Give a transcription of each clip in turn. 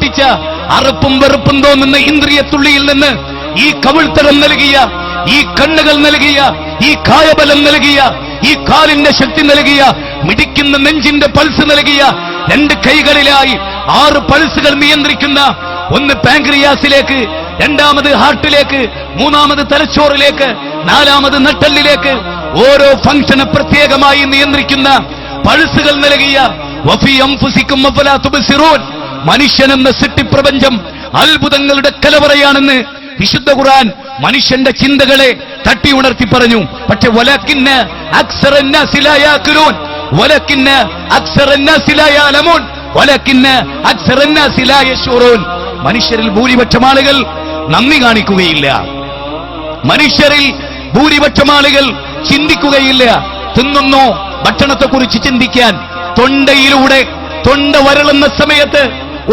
ബാധിച്ച അറുപ്പും വെറുപ്പും തോന്നുന്ന ഇന്ദ്രിയത്തുള്ളിയിൽ നിന്ന് ഈ കവിൾത്തരം നൽകിയ, ഈ കണ്ണുകൾ നൽകിയ, ഈ കായബലം നൽകിയ, ഈ കാലിന്റെ ശക്തി നൽകിയ, മിടിക്കുന്ന നെഞ്ചിന്റെ പൾസ് നൽകിയ, 2 കൈകളിലായി 6 പൾസുകൾ നിയന്ത്രിക്കുന്ന, ഒന്ന് പാൻക്രിയാസിലേക്ക്, രണ്ടാമത് ഹാർട്ടിലേക്ക്, മൂന്നാമത് തലച്ചോറിലേക്ക്, നാലാമത് നട്ടെല്ലിലേക്ക്, ഓരോ ഫംഗ്ഷന് പ്രത്യേകമായി നിയന്ത്രിക്കുന്ന പൾസുകൾ നൽകിയ വഫീ അൻഫുസികും അഫലാ തുബ്സിറൂൻ, മനുഷ്യനെന്ന സൃഷ്ടിപ്രപഞ്ചം അത്ഭുതങ്ങളുടെ കലവറയാണെന്ന് വിശുദ്ധ ഖുർആൻ മനുഷ്യന്റെ ചിന്തകളെ തട്ടി ഉണർത്തി പറഞ്ഞു. പക്ഷെ വലകിന്ന അക്സറന്നാസി ലാ യഅഖിലൂൻ, വലകിന്ന അക്സറന്നാസി ലാ യഅലമൂൻ, വലകിന്ന അക്സറന്നാസി ലാ യശൂറൂൻ. മനുഷ്യരിൽ ഭൂരിപക്ഷം ആളുകൾ നന്ദി കാണിക്കുകയില്ല. മനുഷ്യരിൽ ഭൂരിപക്ഷം ആളുകൾ ചിന്തിക്കുകയില്ല. തിന്നുന്നോ ഭക്ഷണത്തെക്കുറിച്ച് ചിന്തിക്കാൻ തൊണ്ടയിലൂടെ, തൊണ്ട വരളുന്ന സമയത്ത്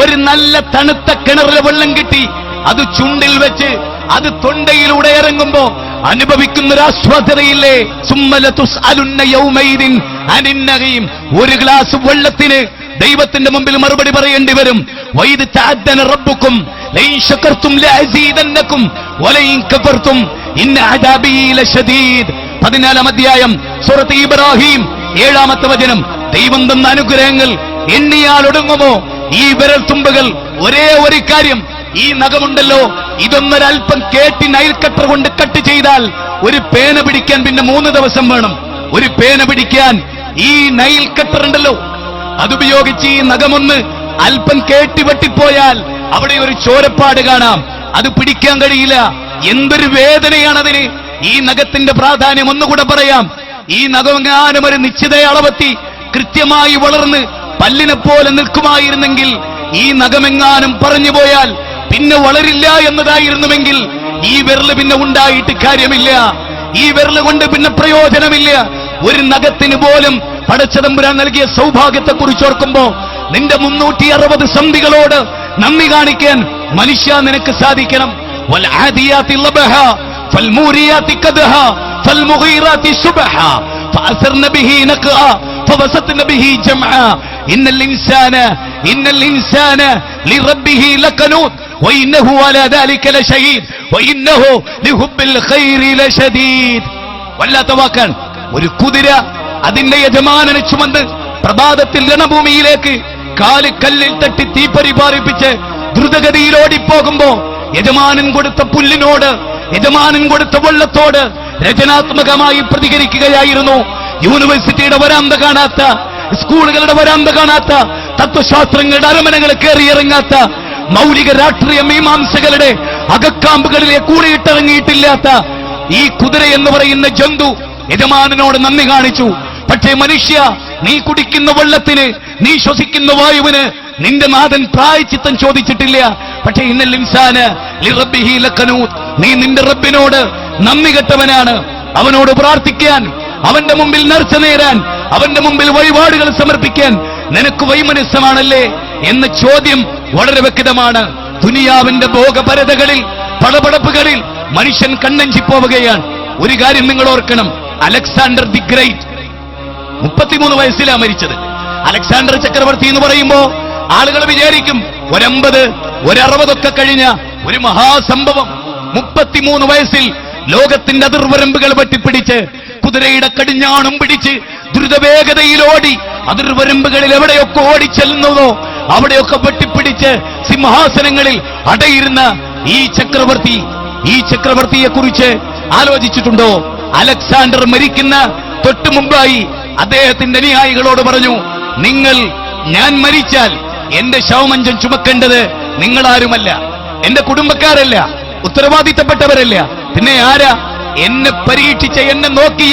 ഒരു നല്ല തണുത്ത കിണറിലെ വെള്ളം കിട്ടി അത് ചുണ്ടിൽ വെച്ച് അത് തൊണ്ടയിലൂടെ ഇറങ്ങുമ്പോ അനുഭവിക്കുന്നൊരു ആസ്വാദനയില്ലേ? ഒരു ഗ്ലാസ് വെള്ളത്തിന് ദൈവത്തിന്റെ മുമ്പിൽ മറുപടി പറയേണ്ടി വരും. വൈദ് തഅദ്ദന റബ്ബുക്കും ലൈൻ ശകർതും ലഅസീദന്നകും വലൈൻ കഫർതും ഇന്ന അദാബി ലശദീദ്. 14-ാം അധ്യായം സൂറത്ത് ഇബ്രാഹിം 7-ാമത്തെ വചനം. ദൈവം തന്ന അനുഗ്രഹങ്ങൾ എണ്ണിയാൽ ഒടുങ്ങുമോ? ഈ വിരൽ തുമ്പുകൾ. ഒരേ ഒരു കാര്യം, ഈ നഖമുണ്ടല്ലോ, ഇതൊന്നൊരൽപ്പം കേട്ടി നൈൽ കട്ടർ കൊണ്ട് കട്ട് ചെയ്താൽ ഒരു പേന പിടിക്കാൻ പിന്നെ 3 ദിവസം വേണം. ഒരു പേന പിടിക്കാൻ ഈ നൈൽ കട്ടർ ഉണ്ടല്ലോ, അതുപയോഗിച്ച് ഈ നഖമൊന്ന് അല്പം കേട്ടി വെട്ടിപ്പോയാൽ അവിടെ ഒരു ചോരപ്പാട് കാണാം. അത് പിടിക്കാൻ കഴിയില്ല. എന്തൊരു വേദനയാണതിന്. ഈ നഖത്തിന്റെ പ്രാധാന്യം ഒന്നുകൂടെ പറയാം. ഈ നഖമെങ്ങാനും ഒരു നിശ്ചിത അളവെത്തി കൃത്യമായി വളർന്ന് പല്ലിനെ പോലെ നിൽക്കുമായിരുന്നെങ്കിൽ, ഈ നഖമെങ്ങാനും പറഞ്ഞു പോയാൽ പിന്നെ വളരില്ല എന്നതായിരുന്നുവെങ്കിൽ ഈ വിരല് പിന്നെ ഉണ്ടായിട്ട് കാര്യമില്ല. ഈ വിരല് കൊണ്ട് പിന്നെ പ്രയോജനമില്ല. ഒരു നഖത്തിന് പോലും പടച്ചതമ്പുരാൻ നൽകിയ സൗഭാഗ്യത്തെ കുറിച്ച് ഓർക്കുമ്പോ നിന്റെ 360 സന്ധികളോട് നന്ദി കാണിക്കാൻ മനുഷ്യ നിനക്ക് സാധിക്കണം. വൽആദിയാതി ലബഹ ഫൽമൂരിയാതി ഖദഹ ഫൽമുഗീറാതി സുബഹ ഫഅസർന ബിഹി നഖഅ ഫവസത്ന ബിഹി ജംഅ ഇന്നൽ ഇൻസാന ലിറബ്ബിഹി ലകനൂത് വഇന്നഹു അലാ ദാലിക ലശഹീദ് വഇന്നഹു ലിഹുബ്ബിൽ ഖൈരി ലശദീദ്. വല്ലാത്ത വാക്കാണ്. ഒരു കുതിര അതിന്റെ യജമാനനെ ചുമന്ന് പ്രഭാതത്തിൽ രണഭൂമിയിലേക്ക് കാല് കല്ലിൽ തട്ടി തീപ്പരി പാറിപ്പിച്ച് ദ്രുതഗതിയിൽ ഓടിപ്പോകുമ്പോ യജമാനൻ കൊടുത്ത പുല്ലിനോട്, യജമാനൻ കൊടുത്ത വെള്ളത്തോട് രചനാത്മകമായി പ്രതികരിക്കുകയായിരുന്നു. യൂണിവേഴ്സിറ്റിയുടെ വരാന്ത കാണാത്ത, സ്കൂളുകളുടെ വരാന്ത കാണാത്ത, തത്വശാസ്ത്രങ്ങളുടെ അരമനകൾ കയറിയിറങ്ങാത്ത, മൗലിക രാഷ്ട്രീയ മീമാംസകളുടെ അകക്കാമ്പുകളിലെ കൂടിയിട്ടിറങ്ങിയിട്ടില്ലാത്ത ഈ കുതിര എന്ന് പറയുന്ന ജന്തു യജമാനനോട് നന്ദി കാണിച്ചു. പക്ഷേ മനുഷ്യ, നീ കുടിക്കുന്ന വെള്ളത്തിന്, നീ ശ്വസിക്കുന്ന വായുവിന് നിന്റെ നാഥൻ പ്രായശ്ചിത്തം ചോദിച്ചിട്ടില്ല. പക്ഷേ ഇന്നൽ ഇൻസാന ലിറബ്ബിഹി ലകനൂത്, നീ നിന്റെ റബ്ബിനോട് നന്ദി കെട്ടവനാണ്. അവനോട് പ്രാർത്ഥിക്കാൻ, അവന്റെ മുമ്പിൽ നേർച്ച നേരാൻ, അവന്റെ മുമ്പിൽ വഴിപാടുകൾ സമർപ്പിക്കാൻ നിനക്ക് വൈമനസ്സമാണല്ലേ എന്ന ചോദ്യം വളരെ വ്യക്തമാണ്. ദുനിയാവിന്റെ ഭോഗപരതകളിൽ, പടപടപ്പുകളിൽ മനുഷ്യൻ കണ്ണഞ്ചിപ്പോവുകയാണ്. ഒരു കാര്യം നിങ്ങൾ ഓർക്കണം, അലക്സാണ്ടർ ദി ഗ്രേറ്റ് 33 വയസ്സിലാണ് മരിച്ചത്. അലക്സാണ്ടർ ചക്രവർത്തി എന്ന് പറയുമ്പോ ആളുകൾ വിചാരിക്കും 150, 160 ഒക്കെ കഴിഞ്ഞ ഒരു മഹാസംഭവം. 33 വയസ്സിൽ ലോകത്തിന്റെ അതിർവരമ്പുകൾ വെട്ടിപ്പിടിച്ച്, കുതിരയുടെ കടിഞ്ഞാണും പിടിച്ച് ദ്രുതവേഗതയിലോടി അതിർവരമ്പുകളിൽ എവിടെയൊക്കെ ഓടിച്ചെല്ലുന്നതോ അവിടെയൊക്കെ വെട്ടിപ്പിടിച്ച് സിംഹാസനങ്ങളിൽ അടയിരുന്ന ഈ ചക്രവർത്തിയെ കുറിച്ച് ആലോചിച്ചിട്ടുണ്ടോ? അലക്സാണ്ടർ മരിക്കുന്ന തൊട്ടു മുമ്പായി അദ്ദേഹത്തിന്റെ അനുയായികളോട് പറഞ്ഞു, ഞാൻ മരിച്ചാൽ എന്റെ ശവമഞ്ചം ചുമക്കേണ്ടത് നിങ്ങളാരുമല്ല, എന്റെ കുടുംബക്കാരല്ല, ഉത്തരവാദിത്തപ്പെട്ടവരല്ല, പിന്നെ ആരാ? എന്നെ പരീക്ഷിച്ച, എന്നെ നോക്കിയ